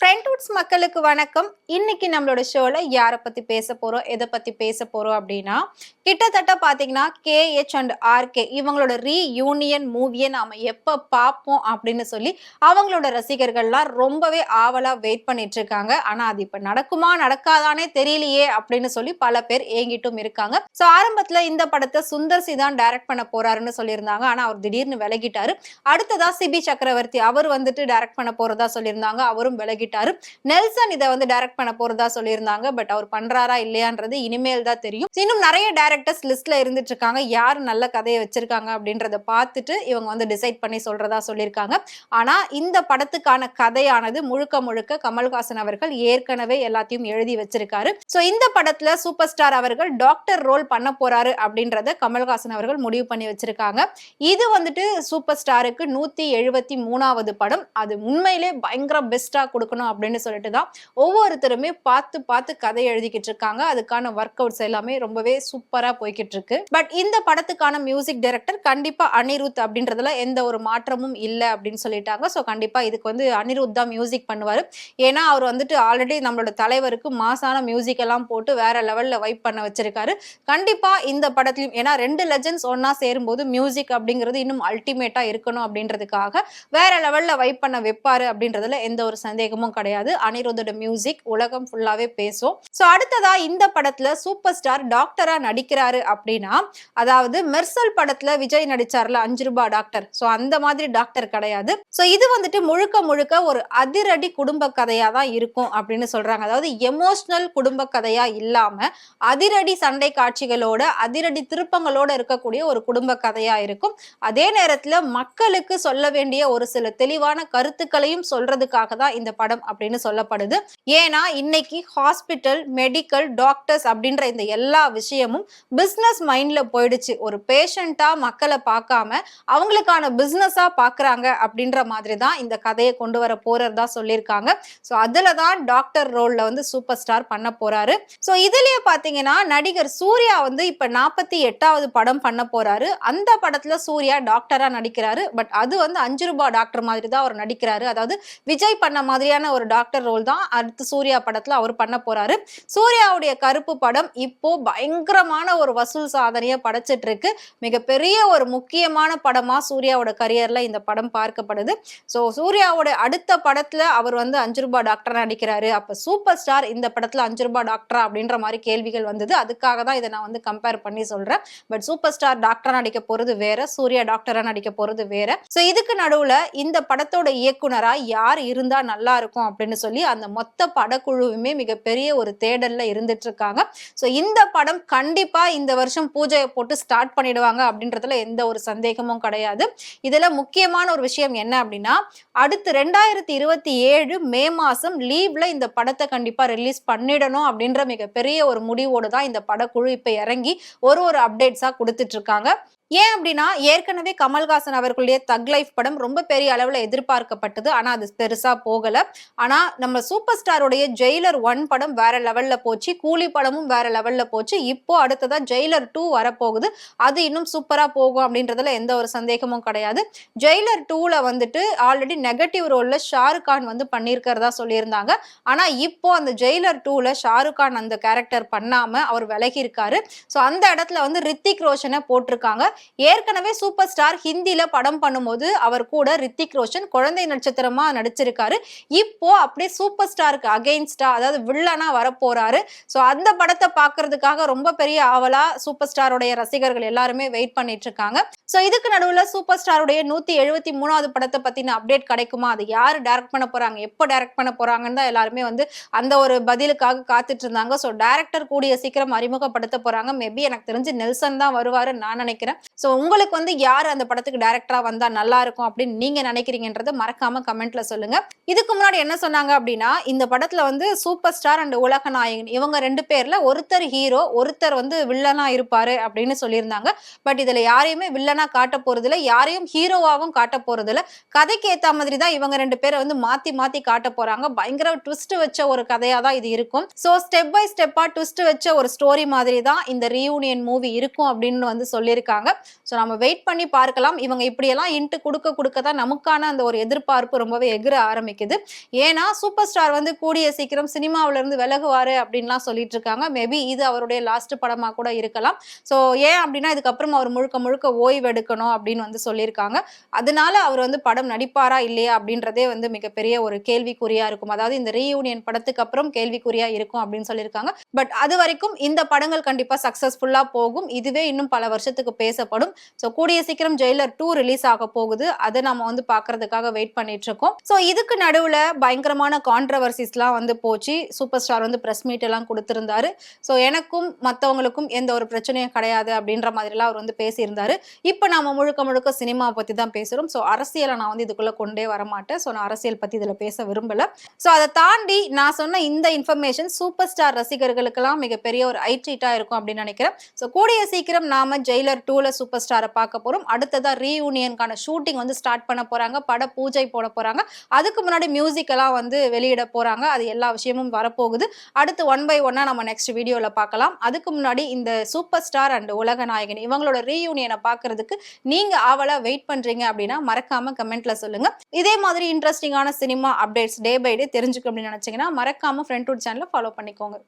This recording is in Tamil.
ஃப்ரெண்ட்வுட்ஸ் மக்களுக்கு வணக்கம். இன்னைக்கு நம்மளோட ஷோல யார பத்தி பேச போறோம், எத பத்தி பேச போறோம் அப்படின்னா, கிட்டத்தட்ட பாத்தீங்கன்னா KH அண்ட் RK இவங்களோட ரீயூனியன் மூவிய நாம எப்ப பார்ப்போம் அப்படின்னு சொல்லி அவங்களோட ரசிகர்கள்லாம் ரொம்பவே ஆவலா வெயிட் பண்ணிட்டு இருக்காங்க. ஆனா அது இப்ப நடக்குமா நடக்காதானே தெரியலையே அப்படின்னு சொல்லி பல பேர் ஏங்கிட்டும் இருக்காங்க. சோ ஆரம்பத்துல இந்த படத்தை சுந்தர் சி தான் டைரக்ட் பண்ண போறாருன்னு சொல்லியிருந்தாங்க. ஆனா அவர் திடீர்னு விலகிட்டாரு. அடுத்ததா சிபி சக்கரவர்த்தி அவர் வந்துட்டு டைரக்ட் பண்ண போறதா சொல்லியிருந்தாங்க. அவரும் விலகிட்டாரு. நெல்சன் இதை வந்து டைரக்ட் பண்ண போறதா சொல்லியிருந்தாங்க. பட் அவர் பண்றாரா இல்லையான்றது இனிமேல் தான் தெரியும். இன்னும் நிறைய டைரக்டர்ஸ் லிஸ்ட்ல இருந்துட்டு இருக்காங்க. யார் நல்ல கதையை வச்சிருக்காங்க அப்படின்றத பார்த்துட்டு இவங்க வந்து டிசைட் பண்ணி சொல்றதா சொல்லியிருக்காங்க. ஆனா இந்த படத்துக்கான கதையானது முழுக்க முழுக்க கமல்ஹாசன் அவர்கள் ஏற்கனவே எல்லாத்தையும் எழுதி வச்சிருக்காரு. சோ இந்த படத்துல சூப்பர் ஸ்டார் அவர்கள் டாக்டர் ரோல் பண்ண போறாரு அப்படின்றத கமல்ஹாசன் அவர்கள் முடிவு பண்ணி வச்சிருக்காங்க. இது வந்துட்டு சூப்பர் ஸ்டாருக்கு 173வது படம். அது உண்மையிலே பயங்கர பெஸ்டா கொடுக்கணும் அப்படின்னு சொல்லிட்டு தான் ஒவ்வொருத்தருமே பார்த்து பார்த்து கதை எழுதிக்கிட்டு இருக்காங்க. அதுக்கான ஒர்க் அவுட்ஸ் எல்லாமே ரொம்பவே சூப்பரா போய்கிட்டு இருக்கு. பட் இந்த படத்துக்கான மியூசிக் டைரக்டர் கண்டிப்பா அனிருத் அப்படின்றதுல எந்த ஒரு மாற்றமும் இல்ல அப்படின்னு சொல்லிட்டாங்க. சோ கண்டிப்பா இதுக்கு வந்து அனிருத் தான் மியூசிக் பண்ணுவாரு. ஏன்னா அவர் வந்துட்டு ஆல்ரெடி நம்மளோட தலைவருக்கு மாசான மியூசிக் எல்லாம் போட்டு வேற லெவல்ல வைப் பண்ண வச்சிருக்காரு. கண்டிப்பா இந்த படத்திலும் ஏன்னா 2 லெஜெண்ட்ஸ் ஒன்னா சேரும்போது மியூசிக் அப்படிங்கிறது இன்னும் அல்டிமேட்டா இருக்கணும் அப்படின்றதுக்காக வேற லெவல்ல வைப் பண்ண வைப்பாரு அப்படின்றதுல எந்த ஒரு சந்தேகமும் கிடையாது. அனிருத்தோட மியூசிக் உலகம் ஃபுல்லாவே பேசும். சோ அடுத்ததா இந்த படத்துல சூப்பர் ஸ்டார் டாக்டரா நடிக்கிறாரு அப்படின்னா, அதாவது மெர்சல் படத்துல விஜய் நடிச்சார்ல 5 ரூபாய் டாக்டர், சோ அந்த மாதிரி டாக்டர் கிடையாது. சோ இது வந்துட்டு முழுக்க முழுக்க ஒரு அதிரடி குடும்ப கதையா தான் இருக்கும் அப்படின்னு சொல்றாங்க. அதாவது எமோஷனல் குடும்ப கதையா இல்லாம அதிரடி சண்டை காட்சிகளோட அதிரடி திருப்பங்களோட இருக்கக்கூடிய ஒரு குடும்ப கதையா இருக்கும். அதே நேரத்துல மக்களுக்கு சொல்ல வேண்டிய ஒரு சில தெளிவான கருத்துக்களையும் சொல்றதுக்காக தான் இந்த படம் அப்படின்னு சொல்லப்படுது. ஏன்னா இன்னைக்கு ஹாஸ்பிட்டல், மெடிக்கல், டாக்டர்ஸ் அப்படின்ற இந்த எல்லா விஷயமும் பிசினஸ் மைண்ட்ல போயிடுச்சு. ஒரு பேஷண்டா மக்களை பார்க்காம அவங்களுக்கான பிசினஸா பாக்குறாங்க அப்படின்ற மாதிரி தான் இந்த கதையை கொண்டு வர போறதா சொல்லியிருக்காங்க. சோ அதுலதான் டாக்டர் ரோல்ல வந்து சூப்பர் ஸ்டார் பண்ண போறாரு. சோ இதுலயே பாத்தீங்கன்னா நடிகர் சூர்யா வந்து இப்ப 48வது படம் பண்ண போறாரு. அந்த படத்துல சூர்யா டாக்டரா நடிக்கிறாரு. பட் அது வந்து 5 ரூபாய் டாக்டர் மாதிரி தான் அவர் நடிக்கிறாரு. அதாவது விஜய் பண்ண மாதிரியான ஒரு டாக்டர் ரோல் தான் அடுத்து சூர்யா படத்துல அவர் பண்ண போறாரு. சூர்யாவுடைய கருப்பு படம் இப்போ பயங்கரமான ஒரு வசூல் சாதனையை படைச்சிட்டு இருக்கு. மிகப்பெரிய ஒரு முக்கியமான படமா சூர்யாவோட கரியர்ல இந்த படம் பார்க்கப்படுது. சோ சூர்யாவோட அடுத்த படத்துல அவர் வந்து 5 ரூபாய் டாக்டரா நடிக்கிறாரு. அப்ப சூப்பர் ஸ்டார் இந்த படத்துல 5 ரூபாய் டாக்டரா அப்படின்ற மாதிரி கேள்விகள் வந்தது. அதுக்காக தான் இதை நான் வந்து கம்பேர் பண்ணி சொல்றேன். பட் சூப்பர் ஸ்டார் டாக்டரா நடிக்க போறது வேற, சூர்யா டாக்டரா நடிக்க போறது வேற. சோ இதுக்கு நடுவுல இந்த படத்தோட இயக்குனரா யார் இருந்தா நல்லா இருக்கும் அப்படின்னு சொல்லி அந்த மொத்த படக்குழுவுமே மிகப்பெரிய ஒரு தேடல்ல இருந்துட்டு இருக்காங்க. சோ இந்த படம் கண்டிப்பா இந்த வருஷம் பூஜையை போட்டு ஸ்டார்ட் பண்ணிடுவாங்க அப்படின்றதுல எந்த ஒரு சந்தேகமும் கிடையாது. இதுல முக்கியமான ஒரு விஷயம் என்ன அப்படின்னா, அடுத்து 2027 மே மாசம் லீவ்ல இந்த படத்தை கண்டிப்பா ரிலீஸ் பண்ணிடணும் அப்படின்ற மிகப்பெரிய ஒரு முடிவோடு தான் இந்த படக்குழு இப்ப இறங்கி ஒரு அப்டேட்ஸா கொடுத்துட்டு இருக்காங்க. ஏன் அப்படின்னா ஏற்கனவே கமல்ஹாசன் அவர்களுடைய தக் லைஃப் படம் ரொம்ப பெரிய அளவுல எதிர்பார்க்கப்பட்டது. ஆனா அது பெருசா போகல. ஆனா நம்ம சூப்பர் ஸ்டாருடைய ஜெயிலர் 1 படம் வேற லெவல்ல போச்சு. கூலி படமும் வேற லெவல்ல போச்சு. இப்போ அடுத்ததா ஜெயிலர் 2 வரப்போகுது. அது இன்னும் சூப்பரா போகும் அப்படின்றதுல எந்த ஒரு சந்தேகமும் கிடையாது. ஜெயிலர் 2ல வந்துட்டு ஆல்ரெடி நெகட்டிவ் ரோல்ல ஷாருக் கான் வந்து பண்ணியிருக்கிறதா சொல்லியிருந்தாங்க. ஆனா இப்போ அந்த ஜெயிலர் 2ல ஷாருக் கான் அந்த கேரக்டர் பண்ணாம அவர் விலகி இருக்காரு. சோ அந்த இடத்துல வந்து ரித்திக் ரோஷனை போட்டிருக்காங்க. ஏற்கனவே சூப்பர் ஸ்டார் ஹிந்தில படம் பண்ணும்போது அவர் கூட ரித்திக் ரோஷன் குழந்தை நட்சத்திரமா நடிச்சிருக்காரு. இப்போ அப்படியே சூப்பர் ஸ்டாருக்கு அகைன்ஸ்டா, அதாவது வில்லனா வரப்போறாரு. சோ அந்த படத்தை பார்க்கிறதுக்காக ரொம்ப பெரிய ஆவலா சூப்பர் ஸ்டாரோட ரசிகர்கள் எல்லாருமே வெயிட் பண்ணிட்டு இருக்காங்க. சோ இதுக்கு நடுவுல சூப்பர் ஸ்டாருடைய 173வது படத்தை பத்தின அப்டேட் கிடைக்குமா, அது யாரு டைரக்ட் பண்ண போறாங்க, எப்போ டைரக்ட் பண்ண போறாங்கன்னு தான் எல்லாருமே வந்து அந்த ஒரு பதிலுக்காக காத்துட்டு இருந்தாங்க. சோ டைரக்டர் கூடிய சீக்கிரம் அறிமுகப்படுத்த போறாங்க. மேபி எனக்கு தெரிஞ்சு நெல்சன் தான் வருவாருன்னு நான் நினைக்கிறேன். சோ உங்களுக்கு வந்து யார் அந்த படத்துக்கு டைரக்டரா வந்தா நல்லா இருக்கும் அப்படின்னு நீங்க நினைக்கிறீங்கன்றத மறக்காம கமெண்ட்ல சொல்லுங்க. இதுக்கு முன்னாடி என்ன சொன்னாங்க அப்படின்னா, இந்த படத்துல வந்து சூப்பர் ஸ்டார் அண்ட் உலகநாயகன் இவங்க 2 பேர்ல ஒருத்தர் ஹீரோ, ஒருத்தர் வந்து வில்லனா இருப்பாரு அப்படின்னு சொல்லியிருந்தாங்க. பட் இதுல யாரையுமே வில்லனா காட்ட போறது இல்ல, யாரையும் ஹீரோவாவும் காட்ட போறது இல்ல. கதைக்கு ஏத்த மாதிரி தான் இவங்க 2 பேரை வந்து மாத்தி மாத்தி காட்ட போறாங்க. பயங்கர ட்விஸ்ட் வச்ச ஒரு கதையா தான் இது இருக்கும். சோ ஸ்டெப் பை ஸ்டெப்பா ட்விஸ்ட் வச்ச ஒரு ஸ்டோரி மாதிரி தான் இந்த ரீயூனியன் மூவி இருக்கும் அப்படின்னு வந்து சொல்லியிருக்காங்க. ஸோ நம்ம வெயிட் பண்ணி பார்க்கலாம். இவங்க இப்படியெல்லாம் இன்ட்டு கொடுக்க தான் நமக்கான அந்த ஒரு எதிர்பார்ப்பு ரொம்பவே எகிர ஆரம்பிக்குது. ஏன்னா சூப்பர் ஸ்டார் வந்து கூடிய சீக்கிரம் சினிமாவில இருந்து விலகுவாரு அப்படின்லாம் சொல்லிட்டு இருக்காங்க. மேபி இது அவருடைய லாஸ்ட் படமா கூட இருக்கலாம். ஸோ ஏன் அப்படின்னா இதுக்கப்புறம் அவர் முழுக்க முழுக்க ஓய்வு எடுக்கணும் அப்படின்னு வந்து சொல்லியிருக்காங்க. அதனால அவர் வந்து படம் நடிப்பாரா இல்லையா அப்படின்றதே வந்து மிகப்பெரிய ஒரு கேள்விக்குறியா இருக்கும். அதாவது இந்த ரீயூனியன் படத்துக்கு அப்புறம் கேள்விக்குறியா இருக்கும் அப்படின்னு சொல்லியிருக்காங்க. பட் அது வரைக்கும் இந்த படங்கள் கண்டிப்பா சக்சஸ்ஃபுல்லா போகும். இதுவே இன்னும் பல வருஷத்துக்கு பேசப்படும். ஸோ கூடிய சீக்கிரம் ஜெயிலர் 2 ரிலீஸ் ஆக போகுது. அதை நம்ம வந்து பாக்குறதுக்காக வெயிட் பண்ணிட்டு இருக்கோம். ஸோ இதுக்கு நடுவுல பயங்கரமான கான்ட்ரவர்சிஸ்லாம் வந்து போச்சு. சூப்பர் ஸ்டார் வந்து பிரஸ் மீட் எல்லாம் கொடுத்திருந்தாரு. ஸோ எனக்கும் மற்றவங்களுக்கும் எந்த ஒரு பிரச்சனையும் கிடையாது அப்படின்ற மாதிரிலாம் அவர் வந்து பேசியிருந்தாரு. இப்போ நாம முழுக்க முழுக்க சினிமா பத்தி தான் பேசுறோம். ஸோ அரசியலை நான் வந்து இதுக்குள்ள கொண்டே வரமாட்டேன். ஸோ நான் அரசியல் பத்தி இதுல பேச விரும்பல. ஸோ அதை தாண்டி நான் சொன்ன இந்த இன்ஃபர்மேஷன் சூப்பர் ஸ்டார் ரசிகர்களுக்கெல்லாம் மிகப்பெரிய ஒரு ஐட்ரீட்டா இருக்கும் அப்படின்னு நினைக்கிறேன். ஸோ கூடிய சீக்கிரம் நாம ஜெயிலர் 2ல சூப்பர் ஸ்டாரை பார்க்க போறோம். அடுத்ததா ரீயூனியனுக்கான ஷூட்டிங் வந்து ஸ்டார்ட் பண்ண போறாங்க. பட பூஜை போட போறாங்க. அதுக்கு முன்னாடி மியூசிக் எல்லாம் வந்து வெளியிட போறாங்க. அது எல்லா விஷயமும் வரப்போகுது. அடுத்து ஒன் பை ஒன்னா நம்ம நெக்ஸ்ட் வீடியோல பார்க்கலாம். அதுக்கு முன்னாடி இந்த சூப்பர் ஸ்டார் அண்ட் உலக நாயகன் இவங்களோட ரீயூனியனை பார்க்கறதுக்கு நீங்க ஆவலா வெயிட் பண்றீங்க அப்படின்னா மறக்காம கமெண்ட்ல சொல்லுங்க. இதே மாதிரி இன்ட்ரெஸ்டிங்கான cinema updates day by day தெரிஞ்சுக்கணும் அப்படின்னு நினைச்சீங்கன்னா மறக்காம ஃப்ரெண்ட்வுட் சேனலை ஃபாலோ பண்ணிக்கோங்க.